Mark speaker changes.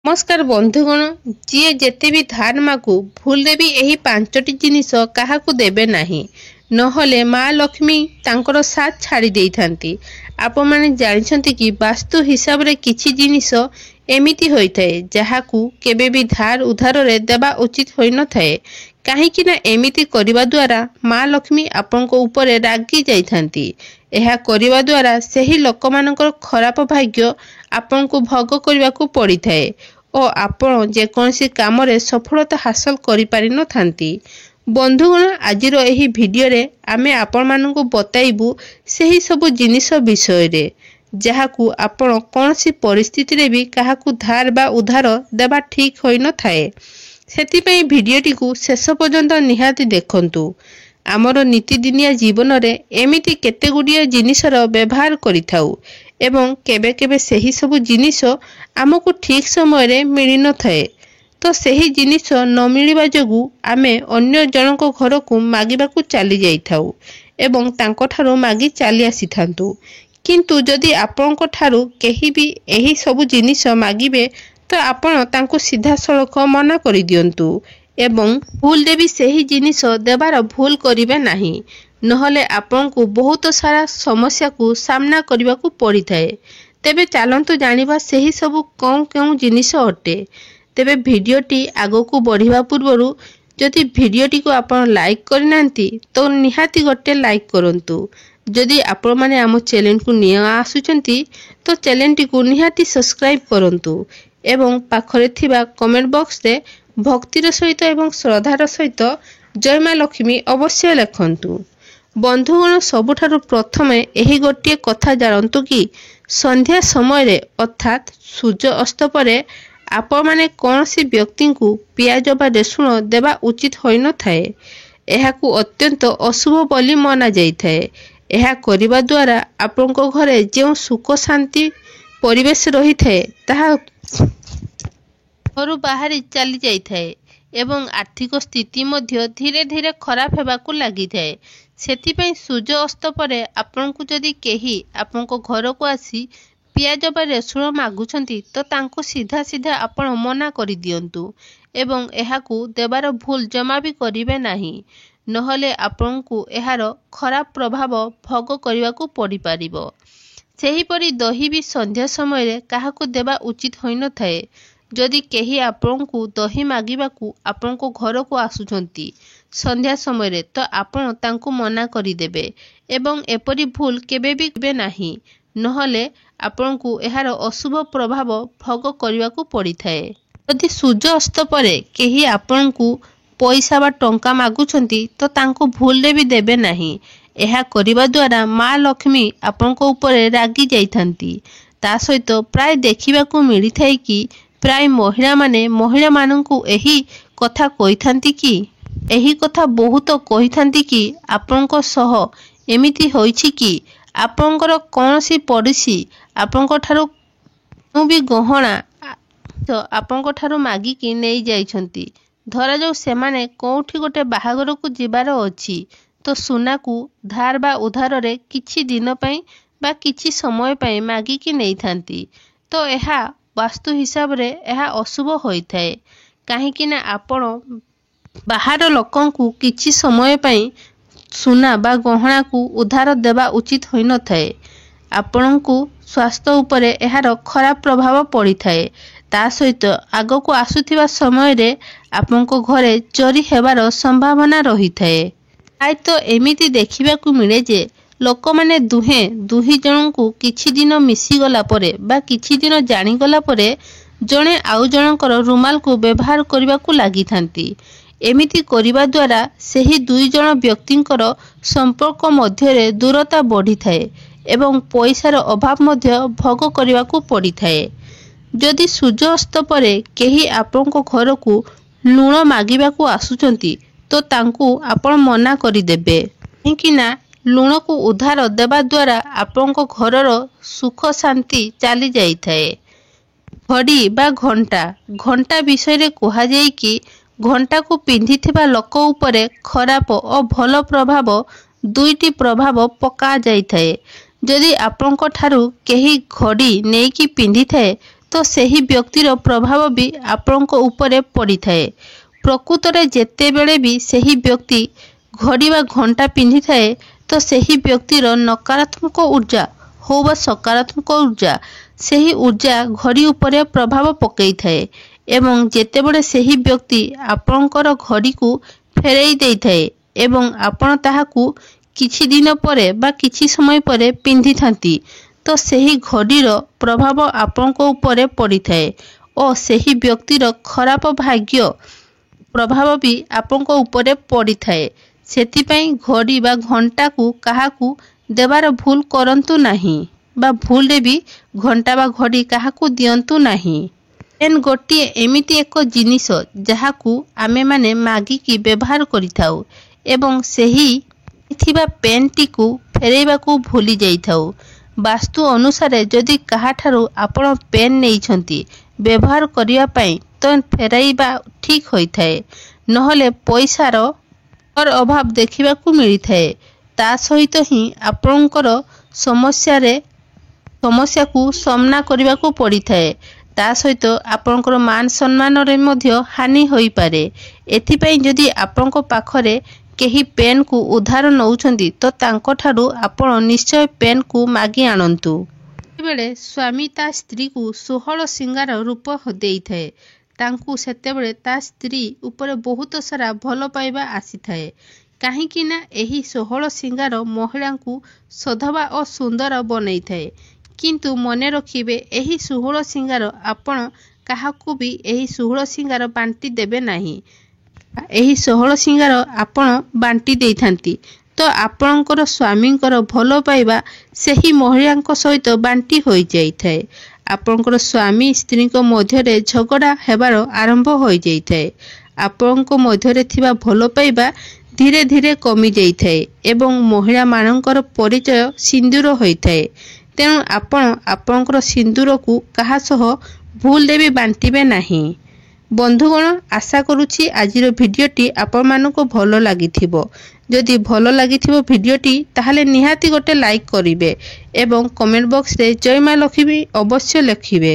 Speaker 1: नमस्कार बंधुगण जी जेते भी धार मागु भूल भी यही पांचटी जिनिस क्या देवे नहीं नहले माँ लक्ष्मी तांकर साथ छाड़ी दे थांती। आपण माने जानिछंती कि वास्तु हिसाब रे किछि जिनिस एमिति होइथाय जहाकू केबे भी धार उधार रे देबा उचित होई न थाए। काहेकि ना एमिति करिबा द्वारा माँ लक्ष्मी आपनको ऊपर रागी जाइथांती। एहा करिबा द्वारा सेही लोकमानकर खराब भाग्य आपनको भोग करबाकू पड़ी थाए और आपण जेकोसी काम रे सफलता हासिल करि पारि न थांती। बंधुगण आजिर एही भिडियो रे आमे आपण मानकु बताइबु सेही सब जिनिस विषय रे जहाकू आपण कोनसी परिस्थिति रे भी काहाकू धार बा उधार देबा ठीक होई न थाए। सेतिपई भिडियोटी को शेष पर्यंत निहाती देखंतु। आमर नीतिदिनिया जीवन रे एमिति केते गुडिया जिनिसर व्यवहार करिथाउ एवं केबे केबे सेही सब जिनिस आमको ठीक समय रे मिली न थाए। तो सेही जिनिस न मिलिबा जोगु आमे अन्य जनक घर को मागिबाकू चली जाइथाउ एवं तांको ठारो मागी चली आसीथांतु। किंतु जदि आपनको ठारो केही भी एही सब जिनिस मागिबे तो आपण तांको सीधा सड़क मना करि दियंतु एवं भूल देवी सेही जिनिस देबार भूल करिवे नाही नहले आपनको बहुत सारा समस्या को सामना करने को पड़ी थाए। तेबे चलंतु जानिबा सेही सब कौन कौन जिनिस अटे। तेबे भिडियोटी आगो को बढ़िबा पूर्वरु जदि भिडियोटी को आपण लाइक करनांती तो निहाती गोटे लाइक करंतु। जदि आपण माने आम चैनल को निया आसुचंती तो चैनल टी को निहाती सब्सक्राइब करंतु एवं पाखरे थिबा कमेंट बॉक्स रे भक्तिर सहित एवं श्रद्धार सहित जय माँ लक्ष्मी अवश्य लिखंतु। बंधुगण सबुठारु प्रथमे एही गोटे कथा जानतु कि संध्या समय रे अर्थात सूर्य अस्त परे आपण माने कौनसी व्यक्ति को पियाज बा रसुण देवा उचित होई न थाए। एहाकू अत्यंत अशुभ बोली माना जाइथाए। एहा करिबा द्वारा आपनको घरे जे सुख शांति परिवेश रही थाए ताहा घरु बाहरी चली जाइथाए एवं आर्थिक स्थिति मध्य धीरे धीरे खराब हेबाकू लागि थाए। सेतिपई सूर्य अस्त परे आपनको जदि केही आपनको घर को आसी पियाज बा रसुण मागुछंती तो तांको सीधा सीधा आपण मना करि दियंतु एवं एहाकू देबार भूल जमा भी करिवे नाही नहले आपनको एहार खराब प्रभाव भोग करबाकू पड़ी पारिबो। सेही परि दही भी संध्या समय रे काहाकू देबा उचित होई न थाए। जदि केही आपनको दही मागिबाकू आपनको घर को आसुछंती संध्या समय रे तो आपण तांको मना करि देबे एवं एपरि भूल केबे भी केबे नाही नहले आपनको एहार अशुभ प्रभाव भोग करबाकू पड़ी थाए। जदि सूर्य अस्त परे केही आपनको पैसा बा टंका मागुछंती तो तांको भूल रे भी देबे नाही। एहा करिबा द्वारा माँ लक्ष्मी आपनको ऊपर रागी जाइथांती। ता सहित प्राय देखिबाकू मिली थाए कि प्राय महिला माननकू एही कथा कहिथांती कि एही कथा बहुत कहिथांती कि आपनको सह एमिति होइछि कि आपनकर कोनसी पड़ोसी आपनको ठारो भी गहना तो आपनको ठारो मागी कि नहीं जाइछंती। धरा जो सेमाने कोठी गोटे बाहागर को जिबार अछि तो सुना को धार बा उधार रे किछि दिन पई बा किछि समय पई मागी कि नहीं थांती तो एहा वास्तु हिसाब रे एहा अशुभ होई थाए। काहेकि ना आपण बाहर लोकन को किछि समय पई सुना बा गहना को उधार देबा उचित होई न थाए। आपनको स्वास्थ्य उपरे एहार खराब प्रभाव पड़ी थाए। ता सहित आगो को आसुथिबा समय रे आपनको घरे चोरी हेबार संभावना रही थाए। आय तो एमिति देखिबाकू मिले जे लोक माने दुही जन को किछि दिन मिसी गला परे बा किछि दिन जानी गला परे जणे आउ जनकर रुमाल को व्यवहार करबाकू लागि थांती। एमिति करिबा द्वारा सेही दुई जन व्यक्तिंकर संपर्क मध्य रे दूरता बढ़ी थाए एवं पैसार अभाव मध्य भोग करबाकू पड़ी थाए। जदि सूर्य अस्त परे केही आपनको घर को लुण मागिबाकू आसुचंती तो तांकू आपण मना करि देबे। कि ना लुण को उधार देबा द्वारा आपनको घरर सुख शांति चली जाई थाए। घड़ी बा घंटा विषय रे कहा जाय कि घंटा को पिंधिथिबा लोक उपरे खराब और भल प्रभाव दुईटी प्रभाव पका जाई थाए। जदि आपनको ठारू केही घड़ी नेकी पिंधि थाए तो ସେହି ବ୍ୟକ୍ତିର ପ୍ରଭାବ ବି ଆପଣଙ୍କ ଉପରେ ପଡ଼ିଥାଏ। ପ୍ରକୃତରେ ଯେତେବେଳେ ବି ସେହି ବ୍ୟକ୍ତି ଘଡ଼ି ବା ଘଣ୍ଟା ପିନ୍ଧିଥାଏ ତ ସେହି ବ୍ୟକ୍ତିର ନକାରାତ୍ମକ ଊର୍ଜା ହଉ ବା ସକାରାତ୍ମକ ଊର୍ଜା ସେହି ଊର୍ଜା ଘଡ଼ି ଉପରେ ପ୍ରଭାବ ପକାଇଥାଏ ଏବଂ ଯେତେବେଳେ ସେହି ବ୍ୟକ୍ତି ଆପଣଙ୍କର ଘଡ଼ିକୁ ଫେରାଇ ଦେଇଥାଏ ଏବଂ ଆପଣ ତାହାକୁ କିଛି ଦିନ ପରେ ବା କିଛି ସମୟ ପରେ ପିନ୍ଧିଥାନ୍ତି ତ ସେହି ଘଡ଼ିର ପ୍ରଭାବ ଆପଣଙ୍କ ଉପରେ ପଡ଼ିଥାଏ ଓ ସେହି ବ୍ୟକ୍ତିର ଖରାପ ଭାଗ୍ୟ ପ୍ରଭାବ ବି ଆପଣଙ୍କ ଉପରେ ପଡ଼ିଥାଏ। ସେଥିପାଇଁ ଘଡ଼ି ବା ଘଣ୍ଟାକୁ କାହାକୁ ଦେବାର ଭୁଲ କରନ୍ତୁ ନାହିଁ ବା ଭୁଲରେ ବି ଘଣ୍ଟା ବା ଘଡ଼ି କାହାକୁ ଦିଅନ୍ତୁ ନାହିଁ। ପେନ୍ ଗୋଟିଏ ଏମିତି ଏକ ଜିନିଷ ଯାହାକୁ ଆମେମାନେ ମାଗିକି ବ୍ୟବହାର କରିଥାଉ ଏବଂ ସେହି ଥିବା ପେନ୍ଟିକୁ ଫେରାଇବାକୁ ଭୁଲି ଯାଇଥାଉ। ବାସ୍ତୁ ଅନୁସାରେ ଯଦି କାହାଠାରୁ ଆପଣ ପେନ୍ ନେଇଛନ୍ତି ବ୍ୟବହାର କରିବା ପାଇଁ ତ ଫେରାଇବା ଠିକ୍ ହୋଇଥାଏ, ନହେଲେ ପଇସାର ଅଭାବ ଦେଖିବାକୁ ମିଳିଥାଏ। ତା ସହିତ ହିଁ ଆପଣଙ୍କର ସମସ୍ୟାକୁ ସାମ୍ନା କରିବାକୁ ପଡ଼ିଥାଏ। ତା ସହିତ ଆପଣଙ୍କର ମାନ ସମ୍ମାନରେ ମଧ୍ୟ ହାନି ହୋଇପାରେ। ଏଥିପାଇଁ ଯଦି ଆପଣଙ୍କ ପାଖରେ କେହି ପେନ୍କୁ ଉଦ୍ଧାର ନେଉଛନ୍ତି ତ ତାଙ୍କଠାରୁ ଆପଣ ନିଶ୍ଚୟ ପେନ୍କୁ ମାଗି ଆଣନ୍ତୁ। ଯେତେବେଳେ ସ୍ୱାମୀ ତା ସ୍ତ୍ରୀକୁ 16 ସିଙ୍ଗାର ରୂପ ଦେଇଥାଏ ତାଙ୍କୁ ସେତେବେଳେ ତା ସ୍ତ୍ରୀ ଉପରେ ବହୁତ ସାରା ଭଲ ପାଇବା ଆସିଥାଏ। କାହିଁକି ନା ଏହି 16 ସିଙ୍ଗାର ମହିଳାଙ୍କୁ ସଧବା ଓ ସୁନ୍ଦର ବନେଇଥାଏ। କିନ୍ତୁ ମନେ ରଖିବେ ଏହି 16 ସିଙ୍ଗାର ଆପଣ କାହାକୁ ବି ଏହି 16 ସିଙ୍ଗାର ବାଣ୍ଟି ଦେବେ ନାହିଁ। ଏହି 16 ସିଙ୍ଗାର ଆପଣ ବାଣ୍ଟି ଦେଇଥାନ୍ତି ତ ଆପଣଙ୍କର ସ୍ୱାମୀଙ୍କର ଭଲ ପାଇବା ସେହି ମହିଳାଙ୍କ ସହିତ ବାଣ୍ଟି ହୋଇଯାଇଥାଏ। ଆପଣଙ୍କର ସ୍ୱାମୀ ସ୍ତ୍ରୀଙ୍କ ମଧ୍ୟରେ ଝଗଡ଼ା ହେବାର ଆରମ୍ଭ ହୋଇଯାଇଥାଏ। ଆପଣଙ୍କ ମଧ୍ୟରେ ଥିବା ଭଲ ପାଇବା ଧୀରେ ଧୀରେ କମିଯାଇଥାଏ ଏବଂ ମହିଳାମାନଙ୍କର ପରିଚୟ ସିନ୍ଦୁର ହୋଇଥାଏ। ତେଣୁ ଆପଣ ଆପଣଙ୍କର ସିନ୍ଦୁରକୁ କାହା ସହ ଭୁଲରେ ବି ବାଣ୍ଟିବେ ନାହିଁ। ବନ୍ଧୁଗଣ, ଆଶା କରୁଛି ଆଜିର ଭିଡ଼ିଓଟି ଆପଣମାନଙ୍କୁ ଭଲ ଲାଗିଥିବ। ଯଦି ଭଲ ଲାଗିଥିବ ଭିଡ଼ିଓଟି ତାହେଲେ ନିହାତି ଗୋଟେ ଲାଇକ୍ କରିବେ ଏବଂ କମେଣ୍ଟ ବକ୍ସରେ ଜୟ ମା ଲକ୍ଷ୍ମୀ ଅବଶ୍ୟ ଲେଖିବେ।